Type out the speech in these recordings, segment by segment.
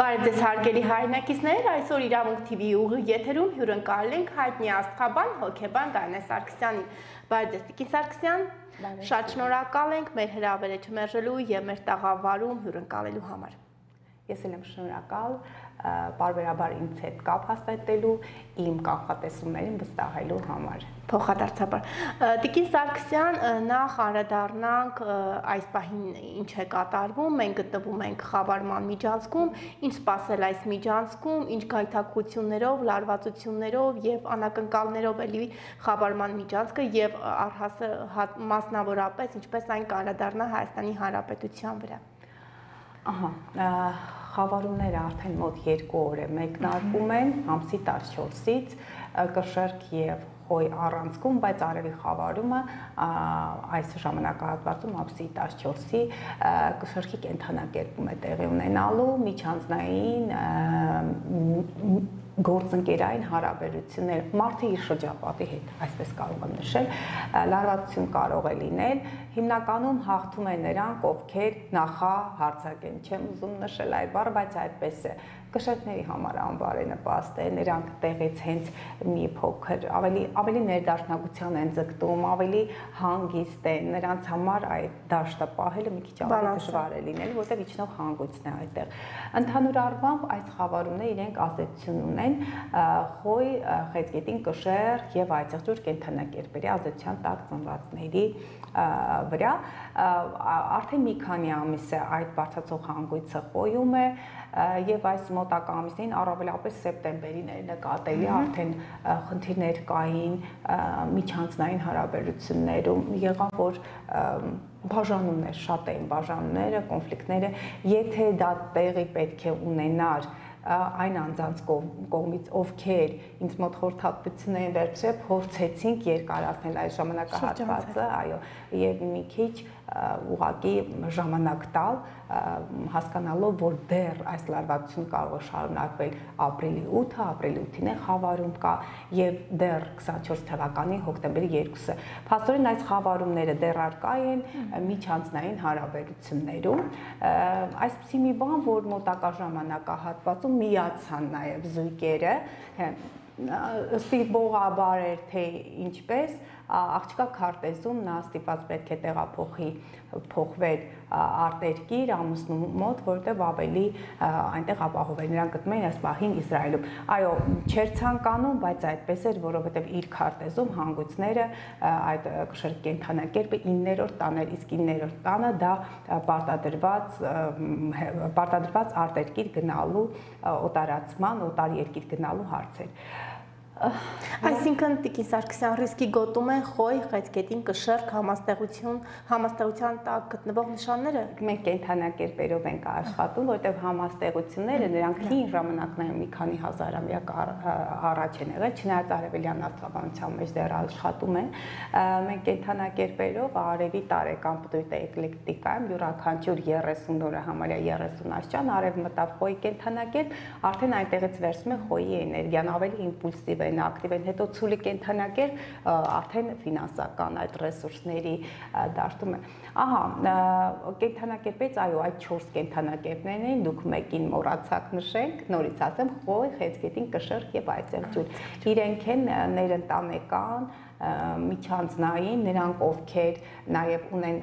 Բարև ձեզ հարգելի հայրենակիցներ, այսօր Իրավունք TV-ի ուղիղ եթերում հյուրընկալել ենք հայտնի աստղաբան, հոգեբան Դանիել Սարգսյանին։ Բարև ձեզ Տիկին Սարգսյան, շատ շնորհակալ ենք մեր հրավերը չմերժելու եւ մեր տաղավարում հյուրընկալելու համար։ Ես էլ եմ շնորհակալ բարբերաբար ինձ հետ կապ հաստատելու, իմ կանխատեսումներին վստահելու համար։ Փոխադարձաբար։ Տիկին Սարգսյան, նախ անդրադառնանք այս պահին ինչ է կատարվում, մենք գտնվում ենք խավարման միջանցքում, ինչ սպասել այս միջանցքում, ինչ գայթակղություններով, լարվածություններով եւ անակնկալներով էլի խավարման միջանցքը եւ մասնավորապես ինչպես այն կանդրադառնա Հայաստանի Հանրապետության վրա։ Ահա, խավարումները արդեն մոտ 2 օր է մեկնարկում են, ամսի 14-ից կշեռք եւ խոյ առանցքում, բայց արևի խավարումը այս ժամանակահատվածում ամսի 14-ի կշեռքի կենդանակերպում է տեղի ունենալու, միջանձնային գործընկերային հարաբերություններ, մարդը իր շրջապատի հետ, այսպես կարող եմ նշել, լարվածություն կարող է լինել, հիմնականում հաղթում են նրանք, ովքեր նախահարձակ են, չեմ ուզում նշել այդ բառը, բայց այդպես է, կշեռքների համար անբարենպաստ է, նրանք տեղից հենց մի փոքր ավելի ներդաշնակության են ձգտում, ավելի հանգիստ են, նրանց համար այդ դաշտը պահելը մի քիչ ավելի դժվար է լինել, որտեղ իջնող հանգույցն է այդտեղ։ Ընդհանուր առմամբ այս խավարումները իրենք ազդեցություն ունեն խոյ, խեցգետին, կշեռք եւ այծեղջուր կենդանակերպերի ազդեցության տակ ծնվածների վրա, արդեն մի քանի ամիս է այդ բարձրացող հանգույցը խոյում է եւ այս մոտակա ամիսներին առավելապես սեպտեմբերին էր նկատելի արդեն խնդիրներ կային միջանձնային հարաբերություններում, եղավ որ բաժանումներ, շատ էին բաժանումները, կոնֆլիկտները, եթե դա տեղի պետք է ունենար այն անձանց կողմից, ովքեր ինձ մոտ խորհրդատվություն էին վերցրել, փորձեցինք երկարացնել այս ժամանակահատվածը, այո, եւ մի քիչ ուղղակի ժամանակ տալ, հասկանալով, որ դեռ այս լարվածությունը կարող է շարունակվել ապրիլի 8-ը, ապրիլի 8-ին է խավարում կա եւ դեռ 24 թվականի հոկտեմբերի 2-ը։ Փաստորեն այս խավարումները դեռ առկա են միջանձնային հարաբերություններում, այսպիսի մի բան, որ մոտակա ժամանակահատվածում միացան նաեւ զույգերը, ստիպողաբար էր թե ինչպես աղջկա քարտեզում նա ստիպված պետք է տեղափոխվեր արտերկիր ամուսնու մոտ, որտեղ ավելի այնտեղ ապահով էր, նրանք գտնում էին այս պահին Իսրայելում։ Այո, չէր ցանկանում, բայց այդպես էր, որովհետև իր քարտեզում հանգույցները այդ կշեռք կենդանակերպը 9-րդ տան էր, իսկ 9-րդ տանը դա պարտադրված արտերկիր գնալու օտարացման, օտար երկիր գնալու հարց էր։ Այսինքն Տիկին Սարգսյան ռիսկի գոտում են խոյ, խեցգետին, կշեռք, համաստեղության տակ գտնվող նշանները։ Մենք կենդանակերպերով ենք աշխատում, որտեղ համաստեղությունները նրանք հին ժամանակներում մի քանի հազարամյակ առաջ են եղել, չնայած արևելյան աստղաբանության մեջ դեռ աշխատում են։ Մենք կենդանակերպերով արևի տարեկան պտույտ էկլեկտիկայում յուրաքանչյուր 30 օրը համարյա 30 աշճան արև մտավ խոյի կենդանակերպ, արդեն այնտեղից վերցնում է խոյի էներգիան, ավելի իմպուլսիվ են, ակտիվ են, հետո ցուլի կենդանակերպ արդեն ֆինանսական այդ ռեսուրսների դաշտում է։ Ահա, կենդանակերպից, այո, այդ 4 կենդանակերպներն էին, դուք մեկին մոռացաք նշենք, նորից ասեմ, խոյ, խեցգետին, կշեռք եւ այծեղջուր։ Իրենք են ներընտանեկան միջանձնային, նրանք ովքեր նաև ունեն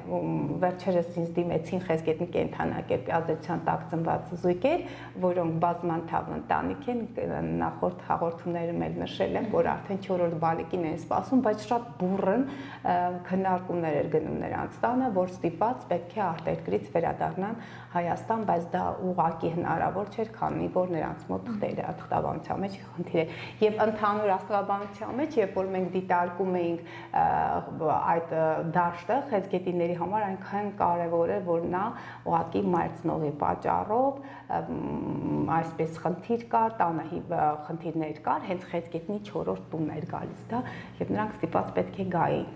վերջերս ինձ դիմեցին խեցգետնի կենդանակերպի ազդեցության տակ ծնված զույգեր, որոնք բազմանդամ ընտանիք են, նախորդ հաղորդումներում էլ նշել եմ, որ արդեն 4-րդ բալիկին են սպասում, բայց շատ բուռն քննարկումներ էր գնում նրանց տանը, որ ստիպված պետք է արտերկրից վերադառնան Հայաստան, բայց դա ուղղակի հնարավոր չէր, քանի որ նրանց մոտ թղթաբանության մեջ խնդիր է։ Եվ ընդհանուր աստղաբանության մեջ, երբ որ մենք դիտարկում էինք այդ դաշտը խեցգետիների համար այնքան կարևոր է, որ նա ուղղակի մայրցնողի պատճառով այսպես խնդիր կար, տանը խնդիրներ կար, հենց խեցգետնի 4-րդ տունն էր գալիս դա, եւ նրանք ստիպված պետք է գային։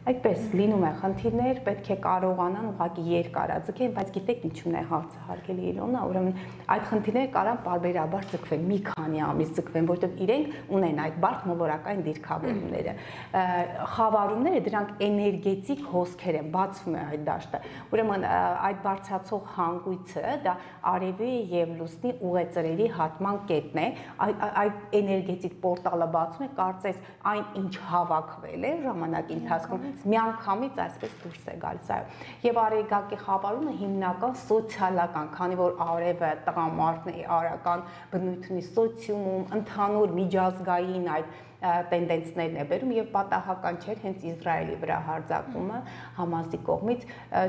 Այդպես լինում է խնդիրներ, պետք է կարողանան ուղղակի երկարաձգեն, բայց գիտեք ինչու՞մն է հարցը հարգելի Իլոնա, ուրեմն այդ խնդիրները կարան պարբերաբար ձգվեն, մի քանի ամիս ձգվեն, որովհետև իրենք ունեն այդ բարդ մոլորակային դիրքավորումները։ Խավարումները դրանք էներգետիկ հոսքեր են, բացվում է այդ դաշտը։ Ուրեմն այդ բարձրացող հանգույցը դա արևի եւ լուսնի ուղեծրերի հատման կետն է, այդ էներգետիկ պորտալը բացում է, կարծես այն ինչ հավաքվել է ժամանակի ընթացքում միանգամից այսպես դուրս է գալիս, այո։ Եվ արեգակի խավարումը հիմնական սոցիալական, քանի որ արևը տղամարդն է, արական բնույթ ունի սոցիումում, ընդհանուր միջազգային այդ տենդենսներն է բերում եւ պատահական չէր հենց Իսրայելի վրա հարձակումը Համասի կողմից,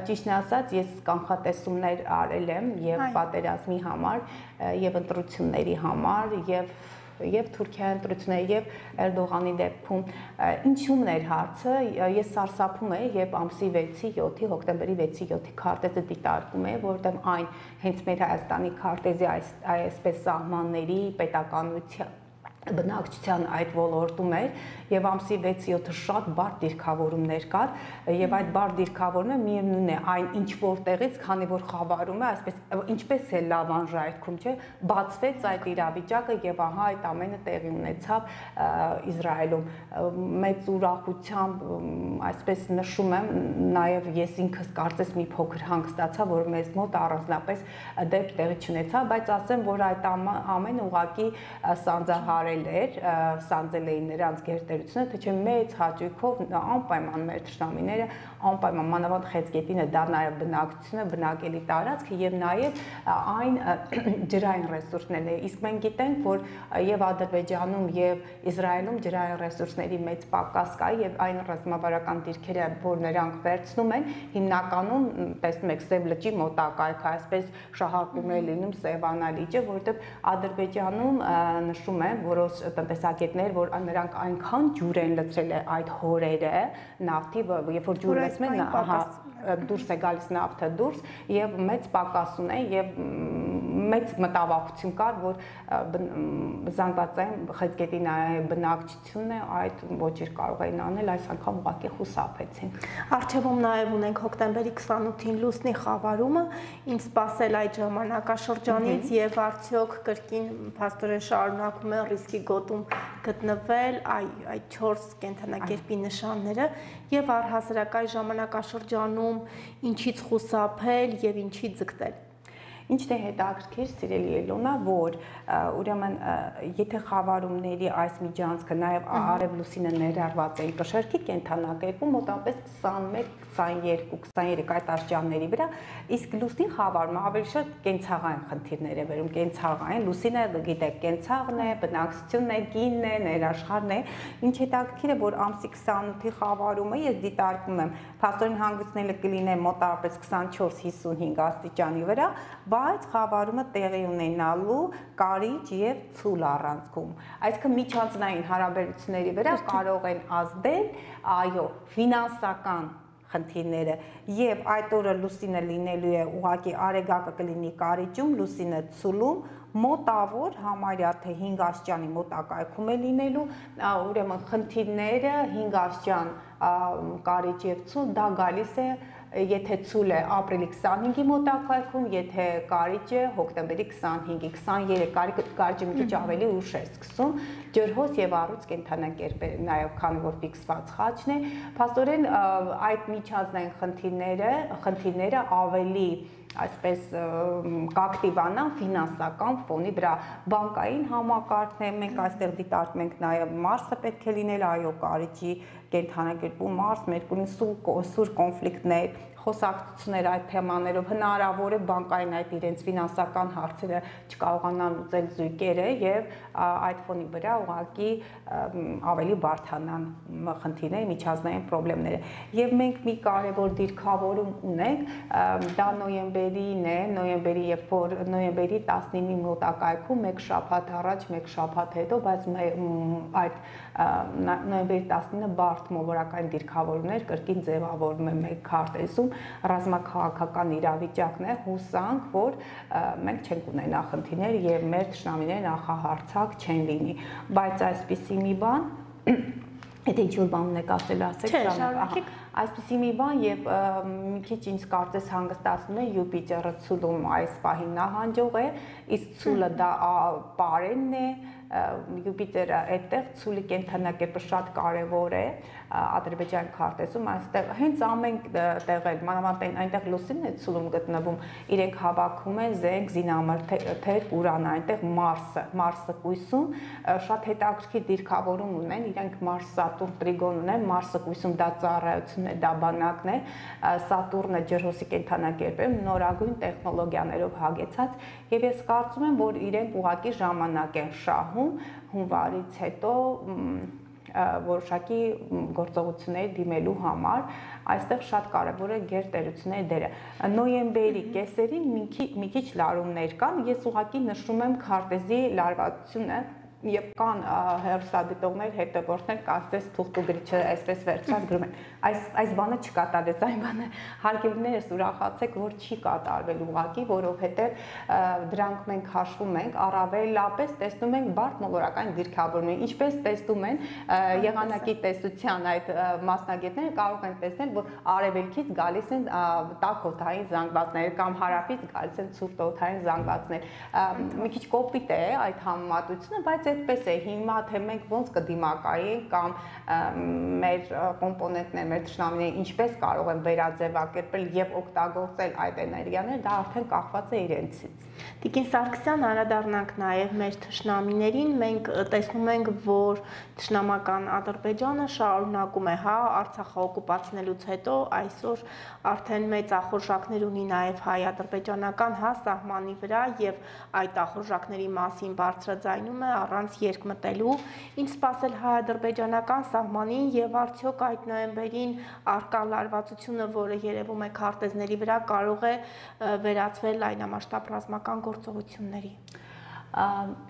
ճիշտն ասած, ես կանխատեսումներ արել եմ եւ պատերազմի համար եւ ընտրությունների համար եւ Թուրքիայի ընտրությունների եւ Էրդողանի դեպքում ինչու՞մն էր հարցը, ես սարսափում եմ, երբ ամսի 6-ի 7-ի հոկտեմբերի 6-ի 7-ի քարտեզը դիտարկում եմ, որովհետեւ այն հենց մեր Հայաստանի քարտեզի այսպես սահմանների պետականության բնակչության այդ ոլորտում էր եւ ամսի 6-7-ը շատ բարդ դիրքավորումներ կար եւ այդ բարդ դիրքավորումը միևնույն է այն ինչ որտեղից, քանի որ խավարում է, այսպես ինչպես է լավան ժայթքում, չէ, բացվեց այդ իրավիճակը եւ ահա այդ ամենը տեղի ունեցավ Իսրայելում մեծ ուրախությամբ, այսպես նշում եմ, նաեւ ես ինքս կարծես մի փոքր հանգստացա, որ մեզ մոտ առանձնապես դեպք տեղի չունեցավ, բայց ասեմ, որ այդ ամենը ուղղակի սանձահարել սանձել էին նրանց գերտերությունը, թե չէ մեծ հաճույքով անպայման մեր թշնամիները, անպայման մանավանդ Խեցգետինը, դա նաև բնակչությունը, բնակելի տարածքը եւ նաև այն ջրային ռեսուրսներն է։ Իսկ մենք գիտենք, որ եւ Ադրբեջանում եւ Իսրայելում ջրային ռեսուրսների մեծ պակաս կա եւ այն ռազմավարական դիրքերը, որ նրանք վերցնում են, հիմնականում տեսնում եք Սև լճի մոտակայքը, այսպես շահարկում է լինում Սևանա լիճը, որովհետեւ Ադրբեջանում նշում են, որ տնտեսագետներ, որ նրանք այնքան ջուր են լցրել այդ հորերը նավթի, երբ որ ջուրը լցնեն, ահա դուրս է գալիս նավթը դուրս եւ մեծ պակաս ունեն եւ մեծ մտավախություն կար, որ զանգվածային Խեցգետինի բնակչությունը այդ ոչինչ կարող էին անել, այս անգամ ուղղակի խուսափեցին։ Արխիվում նաև ունենք հոկտեմբերի 28-ին լուսնի խավարումը, ինչ սպասել այդ ժամանակաշրջանից եւ արդյոք կրկին փաստորեն շարունակում են ռիսկի գոտում գտնվել այդ 4 կենթանակերպի նշանները եւ առհասարակ այդ ժամանակաշրջանում ինչից խուսափել եւ ինչից ձգտել։ Ինչն է հետաքրքիր, սիրելի Էլոնա, որ ուրեմն եթե խավարումների այս միջանցքը նաև արև լուսինը ներառված է կշերքի կենթանակերպում մոտավորապես 21-22-23 այդ աշճանների վրա, իսկ լուսնի խավարումը ավելի շատ կենցաղային խնդիրներ է բերում, կենցաղային, լուսինը գիտեք, կենցաղն է, բնակչությունն է, գինն է, ներաշխարհն է, ինչ հետաքրքիր է, որ ամսի 28-ի խավարումը ես դիտարկում եմ, փաստորեն հանգուցնելը կլինի մոտավորապես 24-55 աստիճանի վրա, բայց խավարումը տեղի ունենալու կարիճ եւ ցուլ առանցքում։ Այսինքն միջանձնային հարաբերությունների վրա կարող են ազդել, այո, ֆինանսական խնդիրները եւ այդ օրը լուսինը լինելու է ուղղակի արեգակը կլինի կարիճում, լուսինը ցուլում, մոտավոր համարյա թե 5 աստիճանի մոտակայքում է լինելու, ուրեմն խնդիրները 5 աստիճան կարիճ եւ ցուլ դա գալիս է եթե ցուլ է ապրիլի 25-ի մոտակայքում, եթե կարիճը հոկտեմբերի 25-ի, 23 կարիճը մի քիչ ավելի ուշ է սկսում, ջրհոս եւ առյուծ կենթանակերպեր, նաեւ քանի որ ֆիքսված խաչն է, փաստորեն այդ միջանձնային խնդիրները ավելի այսպես կակտիվանան ֆինանսական ֆոնի վրա, բանկային համակարգն է, մենք այստեղ դիտարկում ենք նաև Մարսը պետք է լինել, այո, կարիճի կենթանակերպում Մարս, Մերկուրին սուր կոնֆլիկտներ, խոսակցություններ այդ թեմաներով հնարավոր է բանկային այդ իրենց ֆինանսական հարցերը չկարողանան լուծել զույգերը եւ այդ ֆոնի վրա ուղղակի ավելի բարդանան խնդիրները, միջազգային խնդիրները։ Եվ մենք մի կարևոր դիրքավորում ունենք, դա նոյեմբերին է, նոյեմբերի 19-ի մոտակայքում, մեկ շաբաթ առաջ, մեկ շաբաթ հետո, բայց այդ նոյեմբերի 19-ը բարդ մոլորակային դիրքավորումներ կրկին ձևավորվում է մեկ քարտեզում, ռազմաքաղաքական իրավիճակն է, հուսանք, որ մենք չենք ունենա խնդիրներ եւ մեր թշնամիները նախահարցակ չեն լինի, բայց այսպիսի մի բան, եթե ինչ-որ բան ունեք ասել, ասեք, Այսպեսի մի բան եւ մի քիչ ինձ կարծես հանգստացնում է Յուպիտերը ցուլում այս պահին նահանջող է, իսկ ցուլը դա պարենն է, Յուպիտերը այդտեղ ցուլի կենթանակերպը շատ կարևոր է Ադրբեջանի քարտեզում, այստեղ հենց ամեն տեղ էլ մանավանդ այնտեղ լուսինն է ցուլում գտնվում, իրենք հավաքում են զենք, զինամրթեր, ուրան, այնտեղ Մարսը կույսում շատ հետաքրքիր դիրքավորում ունեն, իրենք Մարս, Սատուրն, Տրիգոն ունեն, Մարսը կույսում դա ծառայությունն է, դա բանակն է, Սատուրնը ջրհոսի կենթանակերպ նորագույն տեխնոլոգիաներով հագեցած եւ ես կարծում եմ, որ իրենք ուղղակի ժամանակ են շահում հունվարից հետո որոշակի գործողությունների դիմելու համար այստեղ շատ կարևոր է գերտերությունների դերը նոյեմբերի կեսերին մի քիչ լարումներ կան ես ուղղակի նշում եմ քարտեզի լարվածությունը եւ կան հերոստատիտողներ հետևորդներ կարծես թուղթուգրիչը այսպես վերցրած գրում են այս բանը չկատարեց այն բանը հարգելիներս ուրախացեք որ չի կատարվել ուղղակի որովհետեւ դրանք մենք հաշվում ենք առավելապես տեսնում ենք բարդ մոլորակային դիրքավորումներ ինչպես տեսնում են եղանակի տեսության այդ մասնագետները կարող են տեսնել որ արևելքից գալիս են տաքոթային զանգվածներ կամ հարավից գալիս են ցուրտ օդային զանգվածներ մի քիչ կոպիտ է այդ համեմատությունը բայց այդպես է հիմա թե մենք ոնց կդիմակայենք կամ մեր կոմպոնենտները, մեր թշնամիները ինչպես կարող են վերաձևակերպել եւ օգտագործել այդ էներգիաները, դա արդեն կախված է իրենցից։ Տիկին Սարգսյան, անդրադառնանք նաև մեր թշնամիներին, մենք տեսնում ենք, որ թշնամական Ադրբեջանը շարունակում է, Արցախը օկուպացնելուց հետո այսօր արդեն մեծ ախորժակներ ունի նաև հայ-ադրբեջանական սահմանի վրա եւ այդ ախորժակների մասին բարձրաձայնում է առանց երկմտելու, ինչ սպասել հայ-ադրբեջանական սահմանին եւ արդյոք այդ նոյեմբերին արկա լարվածությունը, որը երևում է քարտեզների վրա, կարող է վերածվել լայնամասշտաբ ռազմական գործողությունների։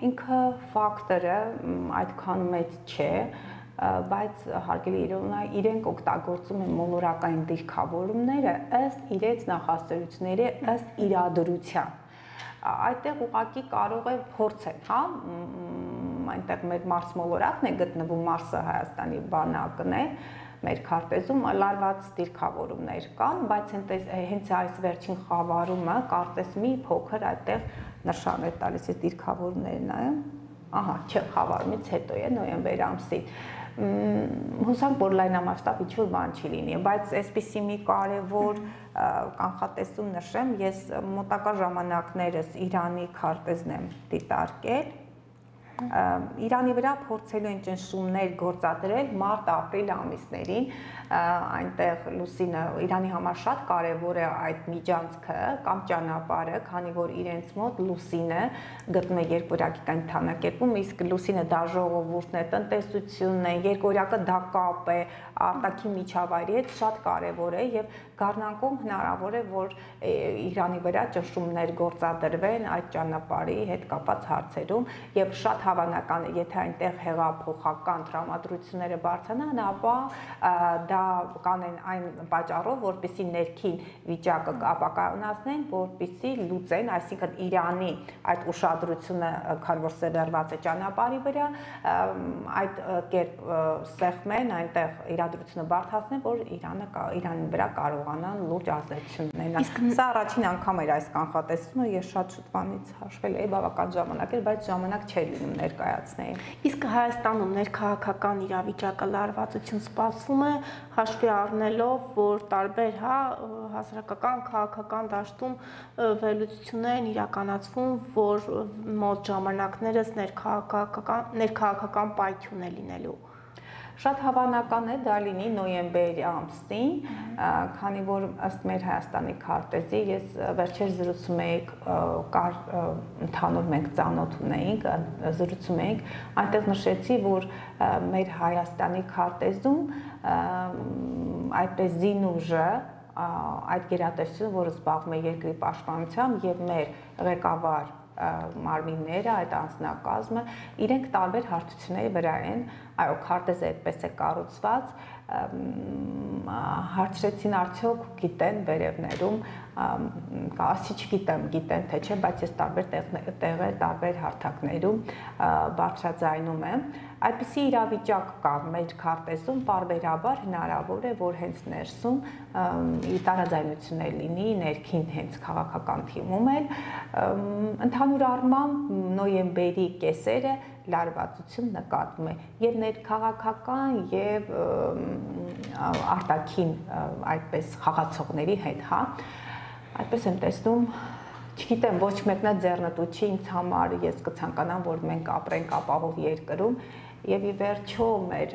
Ինքը ֆակտորը այդքան մեծ չէ, բայց հարգելի իրենք օգտագործում են մոլորակային դիրքավորումները ըստ իրենց նախասերությունների, ըստ իրադրության։ Այդտեղ ուղղակի կարող է փորձել, այնտեղ մեր Մարս մոլորակն է գտնվում, Մարսը Հայաստանի բանակն է, մեր քարտեզում լարված դիրքավորումներ կան, բայց հենց այս վերջին խավարումը կարծես մի փոքր այդտեղ նշան է տալիս այս դիրքավորումները նայեմ, չէ, խավարումից հետո է նոյեմբեր ամսին։ Հուսանք, որ լայնամասշտաբ ինչ-որ բան չի լինի, բայց այսպիսի մի կարևոր կանխատեսում նշեմ, ես մոտակա ժամանակներս Իրանի քարտեզն եմ դիտարկել, Իրանի վրա փորձելու են ճնշումներ գործադրել մարտ-ապրիլ ամիսներին, այնտեղ լուսինը Իրանի համար շատ կարևոր է այդ միջանցքը կամ ճանապարհը, քանի որ իրենց մոտ լուսինը գտնվում է երկորյակի կենթանակերպում, իսկ լուսինը դա ժողովուրդն է, տնտեսությունն է, երկորյակը դա կապ է, արտաքին միջավայրի հետ շատ կարևոր է եւ գառնանկում հնարավոր է, որ Իրանի վրա ճնշումներ գործադրվեն այդ ճանապարհի հետ կապված հարցերում եւ շատ հավանական է, եթե այնտեղ հեղափոխական տրամադրությունները բարձրանան, ապա դա կանեն այն պատճառով, որպեսզի ներքին վիճակը ապակայունացնեն, որպեսզի լուծեն, այսինքն Իրանի այդ ուշադրությունը, քանի որ սերված է ճանապարհի վրա, այդ կերպ սեղմեն, այնտեղ իրադրությունը բարդացնեն, որ Իրանի վրա կարողանան լուրջ ազդեցություն ունենալ։ Սա առաջին անգամ էր այս կանխատեսումը, ես շատ շուտվանից հաշվել էի, բավական ժամանակ էր, բայց ժամանակ չէր լինում ներկայացնել։ Իսկ Հայաստանում ներքաղաքական իրավիճակը լարվածություն սպասվում է, հաշվի առնելով, որ տարբեր հասարակական, քաղաքական դաշտում վերլուծություններ են իրականացվում, որ մոտ ժամանակներս ներքաղաքական պայթյուն է լինելու։ Շատ հավանական է դա լինի նոյեմբերի ամսին, քանի որ ըստ մեր Հայաստանի քարտեզի ես վերջերս զրուցում էինք, ընդհանուր մենք ծանոթ ունեինք, զրուցում էինք, այնտեղ նշեցի, որ մեր Հայաստանի քարտեզում այդպես զինուժը այդ գերատեսչությունը, որը զբաղվում է երկրի պաշտպանությամբ եւ մեր ղեկավար մարմինները, այդ անձնակազմը, իրենք տարբեր հարթությունների վրա են, այո, քարտեզը այդպես է կառուցված, հարցրեցին արդյոք գիտեն վերևներում, ասի չգիտեմ, գիտեն թե չէ, բայց ես տարբեր տեղեր, տարբեր հարթակներում բարձրաձայնում եմ։ Այդպիսի իրավիճակ կա մեր քարտեզում, պարբերաբար հնարավոր է, որ հենց ներսում տարաձայնություններ լինի, ներքին հենց քաղաքական թիմում էլ։ Ընդհանուր առմամբ նոյեմբերի կեսերը լարվածություն նկատվում է եւ ներքաղաքական եւ արտաքին այդպես խաղացողների հետ, հա, այդպես եմ տեսնում, չգիտեմ, ոչ մեկն ձեռնտու չի ինձ համար, ես կցանկանամ, որ մենք ապրենք ապահով երկրում եւ ի վերջո մեր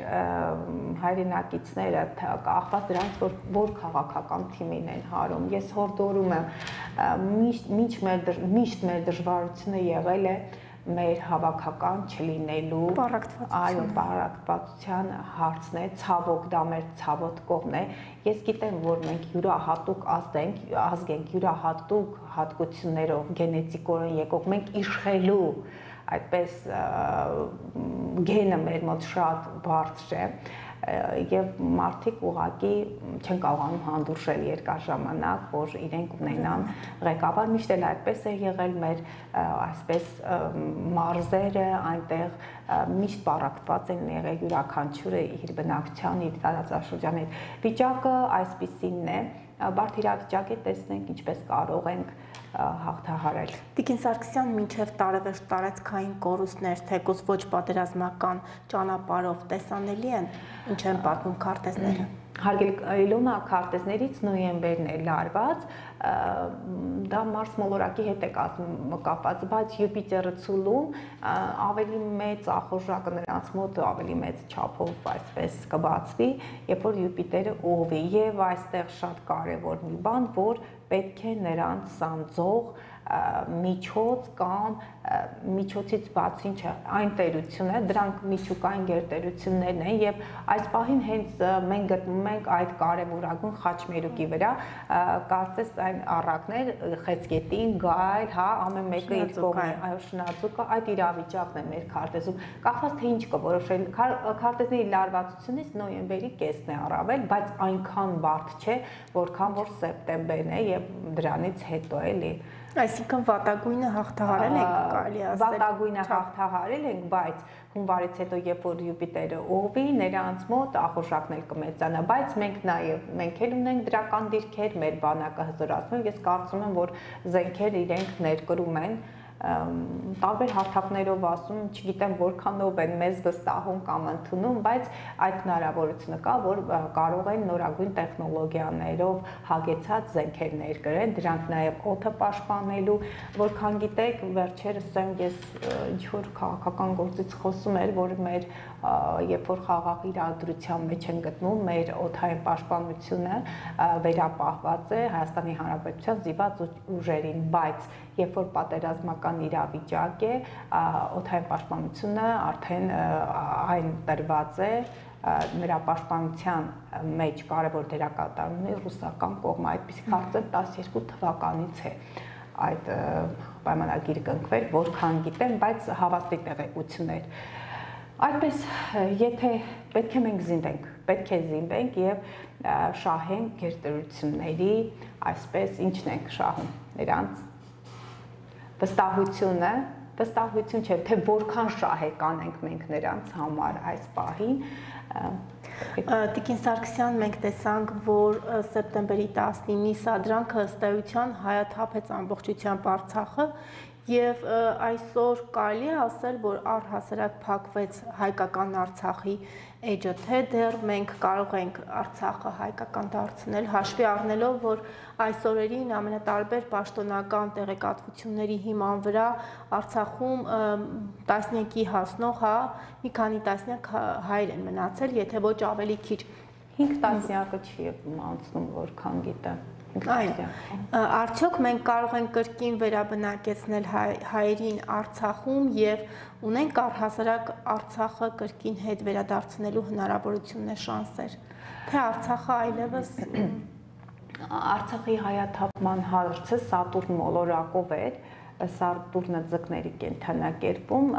հայրենակիցները կախված դրանից որ քաղաքական թիմին են հարում, ես հորդորում եմ միշտ մեր դժվարությունը եղել է մեր հավաքական չլինելու, այո, պարակտվածության հարցն է, ցավոք դա մեր ցավոտ կողմն է։ Ես գիտեմ, որ մենք յուրահատուկ ազգ ենք, յուրահատուկ հատկություններով գենետիկորեն եկող, մենք իշխելու այդպես գենը մեր մոտ շատ բարձր է եւ մարդիկ ուղղակի չեն կարողանում հանդուրժել երկար ժամանակ, որ իրենք ունենան ղեկավար, միշտ էլ այդպես է եղել մեր այսպես մարզերը այնտեղ միշտ պարակտված են եղել յուրաքանչյուրը իր բնակչության, իր տարածաշրջանի վիճակը այսպիսինն է, բարդ իրավիճակի տեսնենք ինչպես կարող ենք հաղթահարել։ Տիկին Սարգսյան, մինչև տարեվերջ տարածքային կորուստներ, թեկուզ ոչ պատերազմական ճանապարհով տեսանելի են, ինչ են պատմում քարտեզները։ Հարգելի Իլոնա, քարտեզներից նոյեմբերն է լարված, դա Մարս մոլորակի հետ է կապված, բայց Յուպիտերը ցուլում ավելի մեծ ախորժակը նրանց մոտ ավելի մեծ չափով այսպես կբացվի, երբ որ Յուպիտերը ուղղվի, եւ այստեղ շատ կարեւոր մի բան, որ պետք է նրանց սանձող միջոց կամ միջոցից բացի ինչ այն տերություն է, դրանք միջուկային գերտերություններն են եւ այս պահին հենց մենք գտնվում ենք այդ կարևորագույն խաչմերուկի վրա, կարծես այն առակներ խեցգետին, գայլ, հա, ամեն մեկը իր կողմը, այո, շնաձուկը, այդ իրավիճակն է մեր քարտեզում։ Կախված թե ինչ կորոշել, քարտեզների լարվածությունից նոյեմբերի կեսն է առավել, բայց այնքան բարդ չէ, որքան որ սեպտեմբերն է եւ դրանից հետո էլի։ Այսինքն վատագույնը հաղթահարել ենք, կարելի է ասել։ Վատագույնը հաղթահարել ենք, բայց հունվարից հետո երբ որ Յուպիտերը ուղղվի, նրանց մոտ ախորժակն էլ կմեծանա, բայց մենք էլ ունենք դրական դիրքեր, մեր բանակը հզորացնում, ես կարծում եմ, որ զենքեր իրենք ներկրում են տարբեր հարթակներով ասում, չգիտեմ որքանով են մեզ վստահում կամ ընդունում, բայց այդ հնարավորությունը կա, որ կարող են նորագույն տեխնոլոգիաներով հագեցած զենքեր ներկրեն, դրանք նաև օդը պաշտպանելու, որքան գիտեք, վերջերս ես ինչ-որ քաղաքական գործից խոսում էր, որ մեր երբ որ խաղաղ իրադրության մեջ են գտնում, մեր օդային պաշտպանությունը վերապահված է Հայաստանի Հանրապետության զինված ուժերին, բայց երբ որ պատերազմական իրավիճակ է, օդային պաշտպանությունը արդեն այն տրված է, նրա պաշտպանության մեջ կարևոր դերակատարում ունի ռուսական կողմը, այդպիսի կարծեմ 12 թվականից է այդ պայմանագիրը կնքվել, որքան գիտեմ, բայց հավաստի տեղեկություններ։ Այդպես, եթե պետք է մենք զինվենք, պետք է զինվենք եւ շահենք գերտերությունների, այսպես ինչն ենք շահում, նրանց վստահություն չէ, թե որքան շահեկան ենք մենք նրանց համար այս պահին։ Տիկին Սարգսյան, մենք տեսանք, որ սեպտեմբերի 19-ի սադրանքը ըստ էության հայաթափեց ամբողջությամբ Արցախը եւ այսօր կարելի է ասել, որ առհասարակ փակվեց հայկական Արցախի էջը, թե դեռ մենք կարող ենք Արցախը հայկական դարձնել, հաշվի առնելով, որ այս օրերին ամենատարբեր պաշտոնական տեղեկատվությունների հիման վրա Արցախում տասնյակի հասնող, հա, մի քանի տասնյակ հայեր են մնացել, եթե ոչ ավելի քիչ։ 5 տասնյակը չի անցնում, որքան գիտեմ։ Այո, արդյոք մենք կարող ենք կրկին վերաբնակեցնել հայերին Արցախում եւ ունենք առհասարակ Արցախը կրկին հետ վերադարձնելու հնարավորություններ, շանսեր, թե Արցախը այլևս Արցախի հայաթափման հարցը Սատուրն մոլորակով էր, Սատուրնը ձկների կենդանակերպում,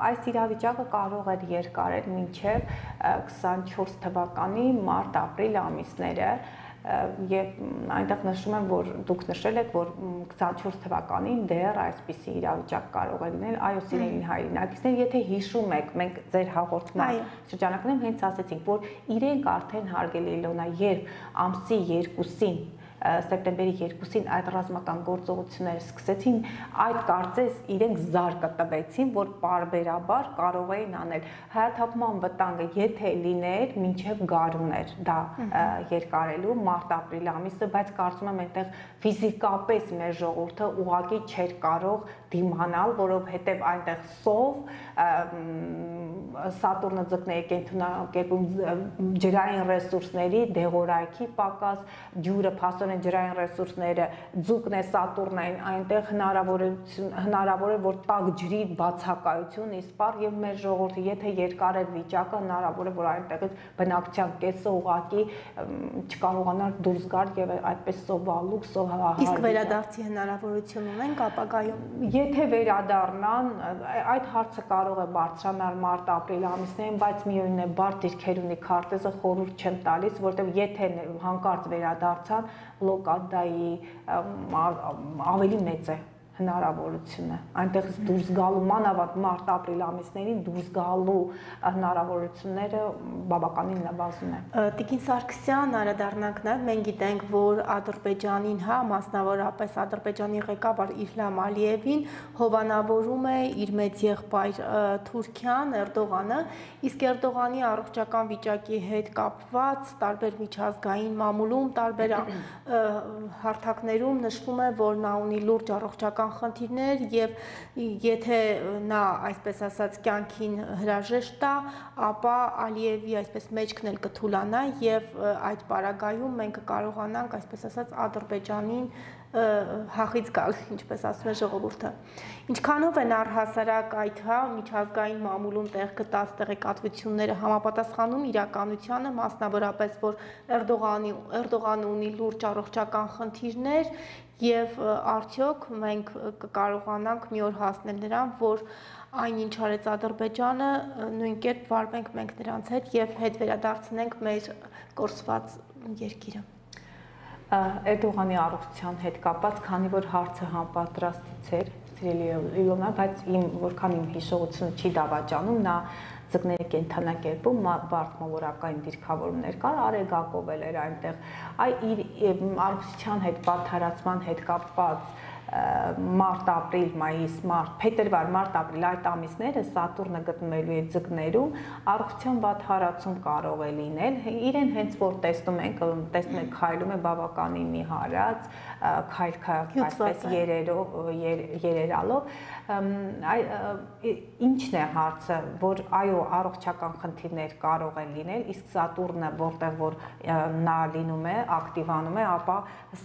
այս իրավիճակը կարող էր երկարել մինչև 24 թվականի մարտ-ապրիլ ամիսները եւ այնտեղ նշում եմ, որ դուք նշել եք, որ 24 թվականին դեռ այսպիսի իրավիճակ կարող է լինել, այո, սիրելի հայրենակիցներ, եթե հիշում եք, մենք ձեր հաղորդման շրջանակներում հենց ասացինք, որ իրենք արդեն հարգելի Իլոնա, երբ ամսի 2-ին սեպտեմբերի 2-ին այդ ռազմական գործողությունները սկսեցին, այդ կարծես իրենք զարկը տվեցին, որ պարբերաբար կարող էին անել հայաթափման վտանգը, եթե լիներ, մինչև գարուներ դա երկարելու մարտ-ապրիլ ամիսը, բայց կարծում եմ այնտեղ ֆիզիկապես մեր ժողովուրդը ուղղակի չէր կարող դիմանալ, որովհետև այնտեղ սով Սատուրնը ձկների կենդանակերպում ջրային ռեսուրսների դեղորայքի պակաս, ջուրը փաստորեն ջրային ռեսուրսները, ձուկն է, Սատուրնն է, այնտեղ հնարավոր է, որ տաք ջրի բացակայություն իսպառ եւ մեր ժողովուրդը, եթե երկար է վիճակը, հնարավոր է, որ այնտեղից բնակչության կեսը ուղղակի չկարողանար դուրս գալ եւ այդպես սովալուկ, իսկ վերադարձի հնարավորություն ունենք ապագայում։ Եթե վերադառնան, այդ հարցը կարող է բարձրանալ մարտ-ապրիլ ամիսներին, բայց միևնույն է բարդ դիրքեր ունի քարտեզը, խորհուրդ չեմ տալիս, որտեղ եթե հանկարծ վերադարձան, բլոկադայի ավելի մեծ է հնարավորությունը այնտեղից դուրս գալու մանավանդ մարտ-ապրիլ ամիսներին դուրս գալու հնարավորությունները բավականին նվազում են։ Տիկին Սարգսյան, անդրադառնանք նաև մենք գիտենք, որ Ադրբեջանին, մասնավորապես Ադրբեջանի ղեկավար Իլհամ Ալիևին հովանավորում է իր մեծ եղբայր Թուրքիան, Էրդողանը, իսկ Էրդողանի առողջական վիճակի հետ կապված տարբեր միջազգային մամուլում, տարբեր հարթակներում նշվում է, որ նա ունի լուրջ առողջական խնդիրներ եւ եթե նա այսպես ասած կյանքին հրաժեշտ տա, ապա Ալիևի այսպես մեջքն էլ կթուլանա եւ այդ պարագայում մենք կկարողանանք այսպես ասած Ադրբեջանին հախից գալ, ինչպես ասում է ժողովուրդը։ Ինչքանով են առհասարակ այդ միջազգային մամուլում տեղ գտած տեղեկատվությունները համապատասխանում իրականությանը, մասնավորապես որ Էրդողանը ունի լուրջ առողջական խնդիրներ եւ արդյոք մենք կկարողանանք մի օր հասնել նրան, որ այնինչ արեց Ադրբեջանը, նույն կերպ վարվենք մենք նրանց հետ եւ հետ վերադարձնենք մեր կորսված երկիրը։ Էրդողանի առողջության հետ կապված, քանի որ հարցը համապատրաստից էր, սիրելի Իլոնա, բայց որքան իմ հիշողությունը չի դավաճանում, նա ձկների կենդանակերպում բարդ մոլորակային դիրքավորումներ կար, Արեգակով էր այնտեղ, իր առողջության հետ, պատահարացման հետ կապված մարտ-ապրիլ, մայիս, մարտ, փետրվար, մարտ-ապրիլ այդ ամիսները Սատուրնը գտնվելու է ձկներում, առողջության պատահարացում կարող է լինել, իրեն հենց որ տեսնում եք քայլում է բավականին մի հարած, քայլ-քայլ այսպես երերալով, ինչն է հարցը, որ այո, առողջական խնդիրներ կարող են լինել, իսկ Սատուրնը որտեղ որ նա լինում է, ակտիվանում է, ապա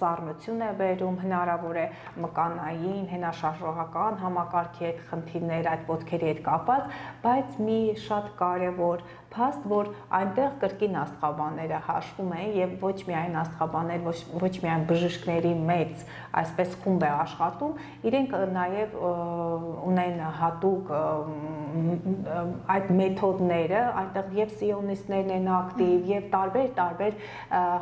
սառնություն է բերում, հնարավոր է մկանային, հենաշարժողական համակարգի հետ խնդիրներ, այդ ոտքերի հետ կապված, բայց մի շատ կարևոր փաստ, որ այնտեղ կրկին աստղաբանները հաշվում են եւ ոչ միայն աստղաբաներ, ոչ միայն բժիշկների մեծ այսպես խումբ է աշխատում, իրենք նաեւ ունեն հատուկ այդ մեթոդները, այնտեղ եւ սիոնիստներն են ակտիվ եւ տարբեր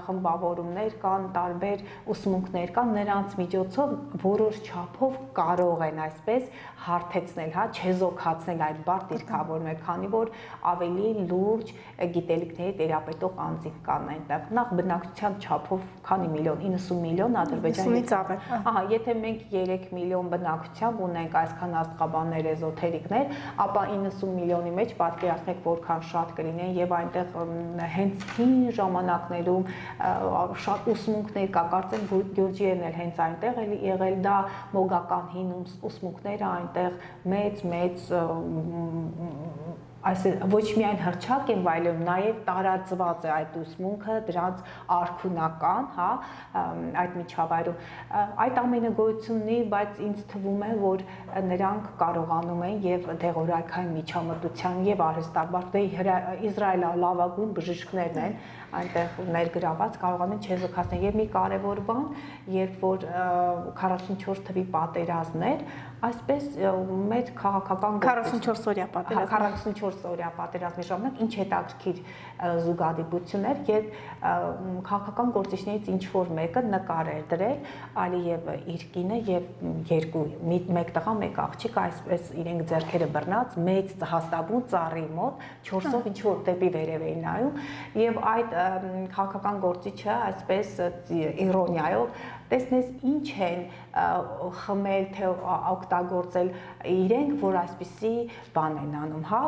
խմբավորումներ կան, տարբեր ուսմունքներ կան, նրանց միջոցով որոշ չափով կարող են այսպես հարթեցնել, չեզոքացնել այդ բարդ դիրքավորումը, քանի որ ավելի լուրջ գիտելիքների տերապետող անձինք կան այնտեղ։ Նախ բնակչության չափով քանի միլիոն, 90 միլիոն Ադրբեջանից ավել։ Ահա, եթե մենք 3 միլիոն բնակչությամբ ունենք այսքան աստղաբաններ, էզոթերիկներ, ապա 90 միլիոնի մեջ պատկերացնեք որքան շատ կլինեն եւ այնտեղ հենց հին ժամանակներում շատ ուսմունքներ կա, կարծեմ Գյուրջիևն էլ հենց այնտեղ է եղել, դա մոգական հին ուսմունքները այնտեղ մեծ այս ոչ միայն հրճակ են վայելում, նաև տարածված է այդ ուսմունքը, դրանց արքունական, հա, այդ միջավայրում։ Այդ ամենը գոյություն ունի, բայց ինձ թվում է, որ նրանք կարողանում են եւ դեղորայքային միջամտության եւ արհեստաբար Իսրայելը լավագույն բժիշկներն են այնտեղ ներգրաված կարողանում են չեզոքացնել եւ մի կարեւոր բան, երբ որ 44 թվի պատերազմներ, այսպես մեր քաղաքական 44 օրյա պատերազմ 44 օրյա պատերազմի ժամանակ ինչ հետաքրքիր զուգադիպություններ, երբ քաղաքական գործիչներից ինչ որ մեկը նկար էր դրել Ալիև իր կինը եւ երկու մեկ տղա, մեկ աղջիկ այսպես իրենք ձեռքերը բռնած մեծ հաստաբուն ծառի մոտ 4-ով ինչ որ դեպի վերև էին նայում եւ այդ քաղաքական գործիչը այսպես իրոնիայով տեսնես ինչ են խմել թե օգտագործել իրենք, որ այսպիսի բան են անում, հա,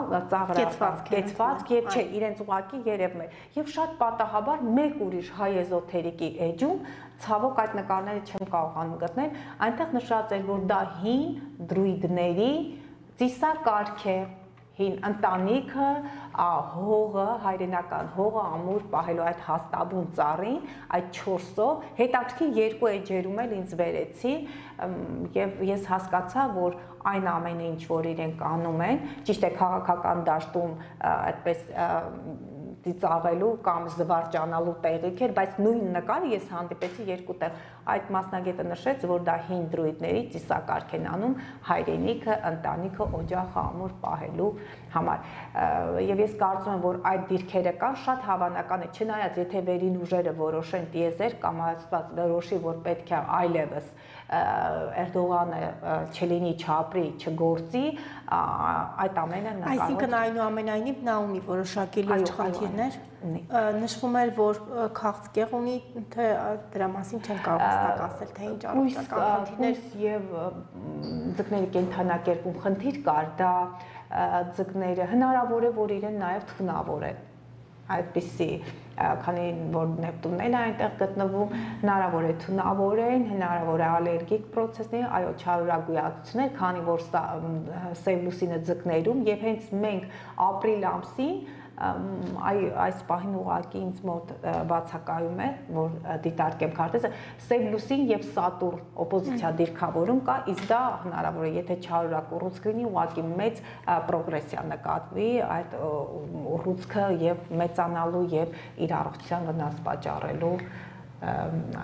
կեցվածք եւ չէ, իրենց ուղակի երևում է։ Եվ շատ պատահաբար մեկ ուրիշ հայեզոթերիկի էջում ցավոք այդ նկարները չեմ կարողանում գտնել, այնտեղ նշած էր, որ դա հին դրույդների ծիսակարգ է, հին ընտանիքը, հողը, հայրենական հողը ամուր պահելու այդ հաստաբուն ծառին, այդ 4-ով, հետաքրքիր երկու էջերում էլ ինձ վերեցի եւ ես հասկացա, որ այն ամենը ինչ որ իրենք անում են, ճիշտ է քաղաքական դաշտում այդպես ծիծաղելու կամ զվարճանալու տեղիք էր, բայց նույն նկարը ես հանդիպեցի երկու տեղ։ Այդ մասնագետը նշեց, որ դա հին դրույդների ծիսակարգ են անում հայրենիքը, ընտանիքը, օջախը ամուր պահելու համար։ Եվ ես կարծում եմ, որ այդ դիրքերը կան, շատ հավանական է, չնայած եթե վերին ուժերը որոշեն տիեզեր կամ Աստված որոշի, որ պետք է այլևս Էրդողանը չլինի, չապրի, չգործի, այդ ամենը նա կարող է։ Այսինքն այնուամենայնիվ նա ունի որոշակի լուրջ խնդիրներ։ Նշվում էր, որ քաղցկեղ ունի, թե դրա մասին չեն կարող հստակ ասել, թե ինչ առողջական խնդիրներ եւ ձկների կենդանակերպում խնդիր կար, դա ձկները հնարավոր է, որ իրեն նաեւ թունավորեն։ Այդպիսի, քանի որ Նեպտունն է այնտեղ գտնվում, հնարավոր է թունավորեն, հնարավոր է ալերգիկ պրոցեսներ, այո, չարորագույացություններ, քանի որ սև լուսինը ձկներում եւ հենց մենք ապրիլ ամսին այս պահին ուղղակի ինձ մոտ բացակայում է, որ դիտարկեմ քարտեզը, սև լուսին եւ Սատուրն օպոզիցիա դիրքավորում կա, իսկ դա հնարավոր է, եթե չարորակ ուռուցք լինի, ուղղակի մեծ պրոգրեսիա նկատվի այդ ուռուցքը եւ մեծանալու եւ իր առողջության վնաս պատճառելու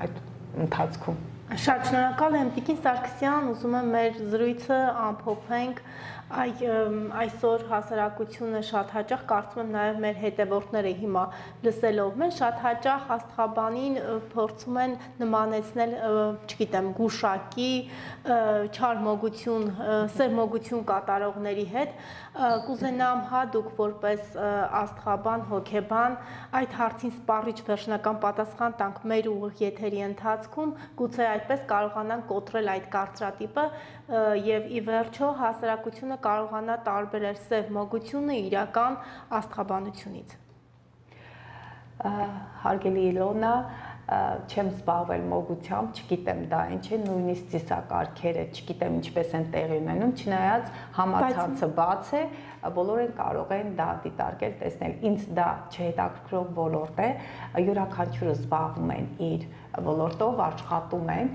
այդ ընթացքում։ Շատ շնորհակալ եմ Տիկին Սարգսյան, ուզում եմ մեր զրույցը ամփոփենք այսօր հասարակությունը շատ հաճախ կարծում եմ նաև մեր հետևորդները հիմա լսելով մեզ շատ հաճախ աստղաբանին փորձում են նմանեցնել, չգիտեմ, գուշակի, չար մոգություն, սև մոգություն կատարողների հետ, կուզենամ հա դուք որպես աստղաբան, հոգեբան այդ հարցին սպառիչ վերջնական պատասխան տանք մեր ուղիղ եթերի ընթացքում, գուցե այդպես կարողանանք կոտրել այդ կարծրատիպը եւ ի վերջո հասարակությունը կարողանա տարբերել սև մոգությունը իրական աստղաբանությունից։ Հարգելի Իլոնա, չեմ զբաղվել մոգությամբ, չգիտեմ դա ինչ է, նույնիսկ ծիսակարգերը, չգիտեմ ինչպես են տեղի ունենում, չնայած համացանցը բաց է, բոլորը կարող են դա դիտարկել, տեսնել։ Ինձ դա չհետաքրքրող ոլորտ է, յուրաքանչյուրը զբաղվում են իր ոլորտով, աշխատում են,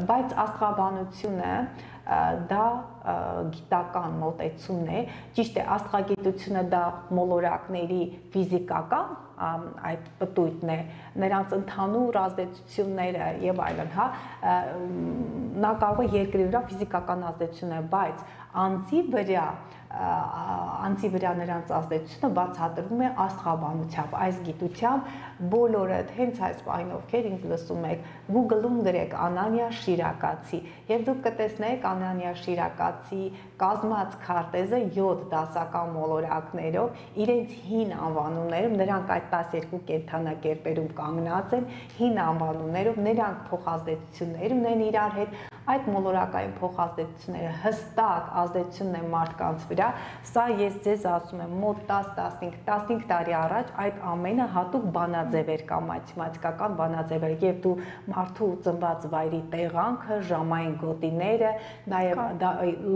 բայց աստղաբանությունը դա գիտական մոտեցումն է, ճիշտ է, աստղագիտությունը դա մոլորակների ֆիզիկական այդ պտույտն է, նրանց ընդհանուր ազդեցությունները եւ այլն, հա, նա կարող է երկրի վրա ֆիզիկական ազդեցություն է, բայց անձի վրա նրանց ազդեցությունը բացատրվում է աստղաբանությամբ, այս գիտությամբ բոլորը հենց այս պահին ովքեր ինձ լսում եք, Google-ում գրեք Անանիա Շիրակացի եւ դուք կտեսնեք Անանիա Շիրակացի կազմած քարտեզը 7 դասական մոլորակներով, իրենց հին անվանումներով, նրանք այդ 12 կենդանակերպերում կանգնած են, հին անվանումներով, նրանք փոխազդեցություններ ունեն իրար հետ, այդ մոլորակային փոխազդեցությունները հստակ ազդեցություն ունեն մարդկանց վրա, սա ես ձեզ ասում եմ մոտ 10-15 տարի առաջ այդ ամենը հատուկ բանաձև էր կամ մաթեմատիկական բանաձև էր, եւ դու մարդու ծնված վայրի տեղանքը, ժամային գոտիները, նաեւ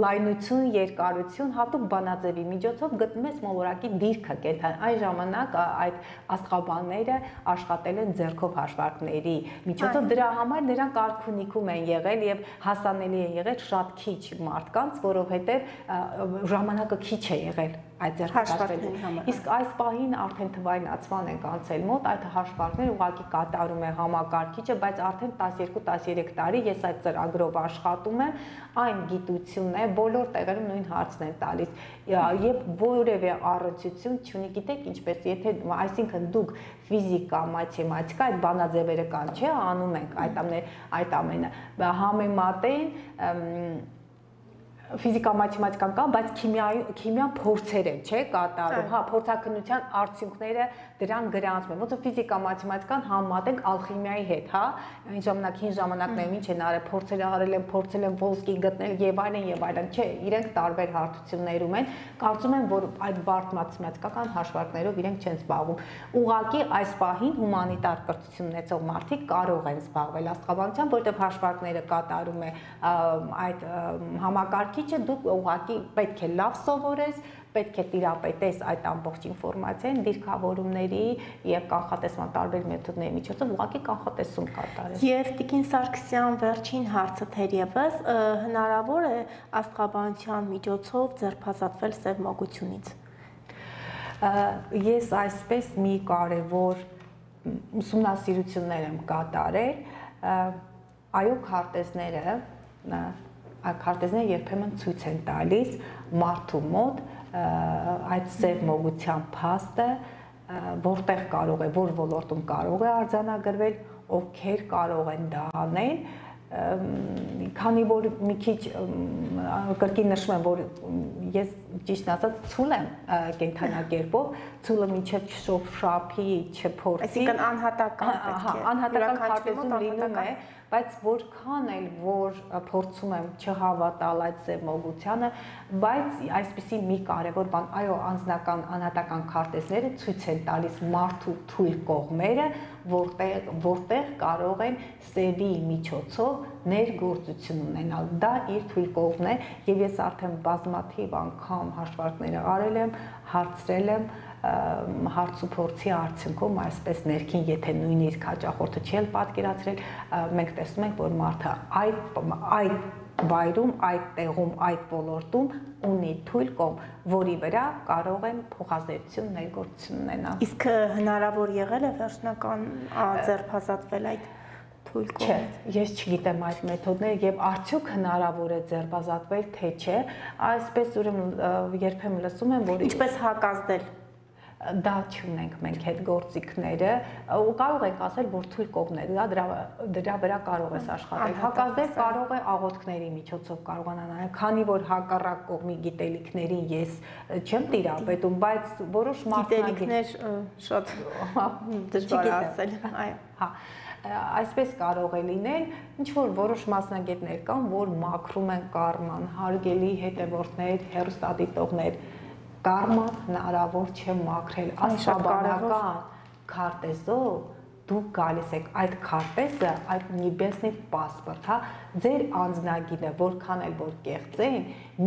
լայնություն, երկարություն հատուկ բանաձևի միջոցով գտնում ես մոլորակի դիրքը կենթան։ Այն ժամանակ այդ աստղաբանները աշխատել են ձեռքով հաշվարկների միջոցով, դրա համար նրանք արքունիքում են եղել եւ հասանելի է եղել շատ քիչ մարդկանց, որովհետեւ ժամանակը քիչ է եղել այդ հաշվարկների համար։ Իսկ այս պահին արդեն թվայնացման ենք անցել մոտ, այդ հաշվարկները ուղղակի կատարում է համակարգիչը, բայց արդեն 12-13 տարի ես այդ ծրագրով աշխատում եմ, այն գիտությունն է, բոլոր տեղերում նույն հարցն են տալիս, եւ որևէ առնչություն չունի, գիտեք ինչպես, եթե այսինքն դուք ֆիզիկա, մաթեմատիկա, այդ բանաձևերը կան, չէ, անում ենք այդ ամենը, համեմատեն ֆիզիկա, մաթեմատիկան կան, բայց քիմիան փորձեր են, չէ, կատարում, հա, փորձաքննության արդյունքները դրան գրանցում են, ոնց որ ֆիզիկա, մաթեմատիկան համեմատենք ալխիմիայի հետ, հա, այն ժամանակ հին ժամանակներում ինչ են արել, փորձել են ոսկի գտնել եւ այլն, չէ, իրենք տարբեր հարթություններում են, կարծում եմ, որ այդ բարդ մաթեմատիկական հաշվարկներով իրենք չեն զբաղվում։ Ուղղակի այս պահին հումանիտար կրթություն ունեցող մարդիկ կարող են զբաղվել աստղաբանությամբ, որտեղ հաշվարկները կատարում է այդ համակարգիչը, դուք ուղղակի պետք է լավ սովորես, պետք է տիրապետես այդ ամբողջ ինֆորմացիային, դիրքավորումների եւ կանխատեսման տարբեր մեթոդների միջոցով ուղղակի կանխատեսում կատարես։ Եվ Տիկին Սարգսյան, վերջին հարցը թերևս հնարավոր է աստղաբանության միջոցով ձերբազատվել սևմոգությունից։ Ես այսպես մի կարևոր ուսումնասիրություններ եմ կատարել, այո, քարտեզները երբեմն ցույց են տալիս մարդու մոտ այդ սևմոգության փաստը, որտեղ կարող է, որ ոլորտում կարող է արձանագրվել, ովքեր կարող են դա անել, քանի որ մի քիչ կրկին նշում եմ, որ ես ճիշտ ասած ցուլ եմ կենթանակերպով, ցուլը մինչև չշոշափի, չփորձի, այսինքն անհատական պետք է, անհատական քարտեզում լինում է, բայց որքան էլ որ փորձում եմ չհավատալ այդ սևմոգությանը, բայց այսպիսի մի կարևոր բան, այո, անձնական անհատական քարտեզները ցույց են տալիս մարդու թույլ կողմերը, որտեղ կարող են սևի միջոցով ներգործություն ունենալ, դա իր թույլ կողմն է, եւ ես արդեն բազմաթիվ անգամ հաշվարկները արել եմ, հարցրել եմ, հարց ու փորձի արդյունքում այսպես ներքին, եթե նույնիսկ հաճախորդը չի պատկերացրել, մենք տեսնում ենք, որ մարդը այդ վայրում, այդ տեղում, այդ ոլորտում ունի թույլ կողմ, որի վրա կարող են փոխազդեցություն ներգործություն ունենալ։ Իսկ հնարավոր եղել է վերջնական ձերբազատվել այդ թույլ կողմից։ Չէ, ես չգիտեմ այդ մեթոդները եւ արդյոք հնարավոր է ձերբազատվել, թե չէ, այսպես ուրեմն երբեմն լսում եմ, որ ինչպես հակազդել դա չունենք մենք հետ գործիքները, ու կարող ենք ասել, որ թույլ կողմն է, դրա վրա կարող ես աշխատել։ Հակազդել կարող է աղոթքների միջոցով կարողանալ, քանի որ հակառակ կողմի գիտելիքներին ես չեմ տիրապետում, բայց որոշ գիտելիքներ շատ դժվար է ասել, այո։ Հա, այսպես կարող է լինել, ինչ որ որոշ մասնագետներ կան, որ մաքրում են կարման, հարգելի հետևորդներ, հեռուստադիտողներ, կարման հնարավոր չէ մաքրել, աստղաբանական քարտեզով դուք գալիս եք այդ քարտեզը, այդ նիբեսնի պասպորտ, հա, ձեր անձնագիրը որքան էլ որ կեղծեն,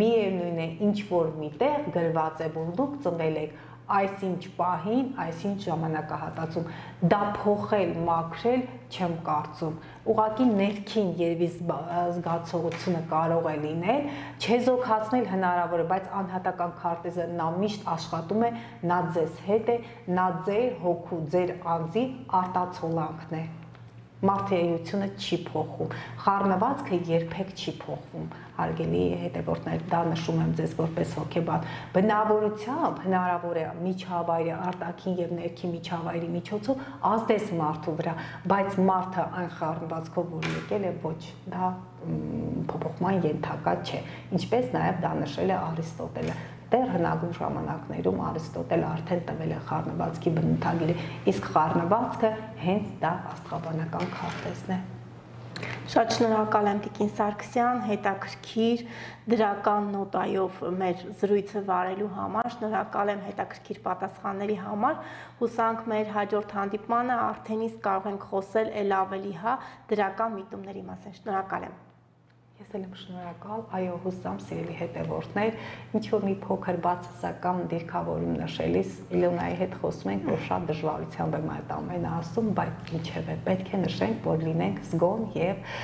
միևնույն է ինչ որ միտեղ գրված է, որ դուք ծնվել եք այսինչ պահին, այսինչ ժամանակահատվածում, դա փոխել, մաքրել չեմ կարծում, ուղղակի ներքին երևի զգացողությունը կարող է լինել, չեզոքացնել հնարավոր է, բայց անհատական քարտեզը նա միշտ աշխատում է, նա ձեզ հետ է, նա ձեր հոգու, ձեր անձի արտացոլանքն է, մարդի էությունը չի փոխում, խառնվածքը երբեք չի փոխվում, հարգելի հետևորդներ, դա նշում եմ ձեզ որպես հոգեբան, բնավորությամբ հնարավոր է միջավայրի, արտաքին եւ ներքին միջավայրի միջոցով ազդես մարդու վրա, բայց մարդը այն խառնվածքով, որ եկել է, ոչ, դա փոփոխման ենթակա չէ, ինչպես նաեւ դա նշել է Արիստոտելը, դեռ հնագույն ժամանակներում Արիստոտելը արդեն տվել է խառնվածքի բնութագիրը, իսկ խառնվածքը հենց դա աստղաբանական քարտեզն է։ Շատ շնորհակալ եմ Տիկին Սարգսյան, հետաքրքիր դրական նոտայով մեր զրույցը վարելու համար, շնորհակալ եմ հետաքրքիր պատասխանների համար, հուսանք մեր հաջորդ հանդիպմանը արդեն իսկ կարող ենք խոսել ել ավելի դրական միտումների մասին, շնորհակալ եմ։ Ես էլ եմ շնորհակալ, այո, հուսամ սիրելի հետևորդներ, ինչ որ մի փոքր բացասական դիրքավորում նշելիս Իլոնայի հետ խոսում ենք, որ շատ դժվարությամբ եմ այդ ամենը ասում, բայց ինչևէ պետք է նշենք, որ լինենք զգոն եւ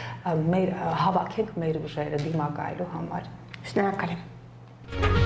հավաքենք մեր ուժերը դիմակայելու համար։ Շնորհակալ եմ։